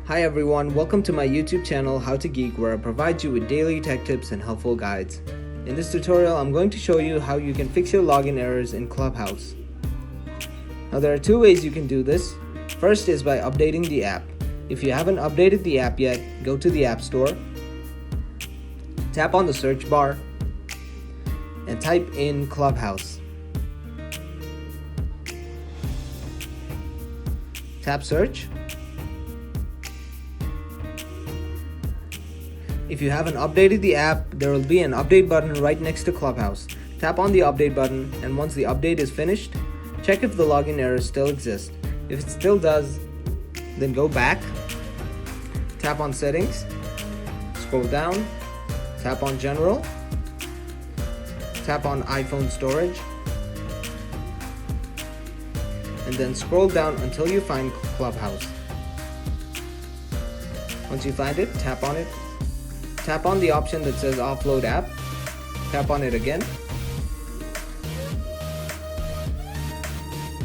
Hi everyone, welcome to my YouTube channel How to Geek, where I provide you with daily tech tips and helpful guides. In this tutorial, I'm going to show you how you can fix your login errors in Clubhouse. Now there are two ways you can do this. First is by updating the app. If you haven't updated the app yet, go to the App Store, tap on the search bar, and type in Clubhouse. Tap search. If you haven't updated the app, there will be an update button right next to Clubhouse. Tap on the update button, and once the update is finished, check if the login errors still exist. If it still does, then go back, tap on Settings, scroll down, tap on General, tap on iPhone Storage, and then scroll down until you find Clubhouse. Once you find it, tap on it. Tap on the option that says Offload App. Tap on it again.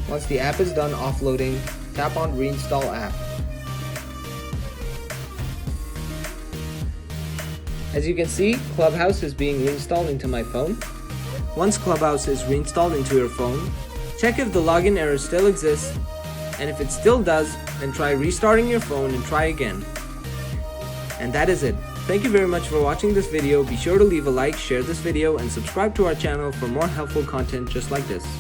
Once the app is done offloading, tap on Reinstall App. As you can see, Clubhouse is being reinstalled into my phone. Once Clubhouse is reinstalled into your phone, check if the login error still exists, and if it still does, then try restarting your phone and try again. And that is it. Thank you very much for watching this video. Be sure to leave a like, share this video, and subscribe to our channel for more helpful content just like this.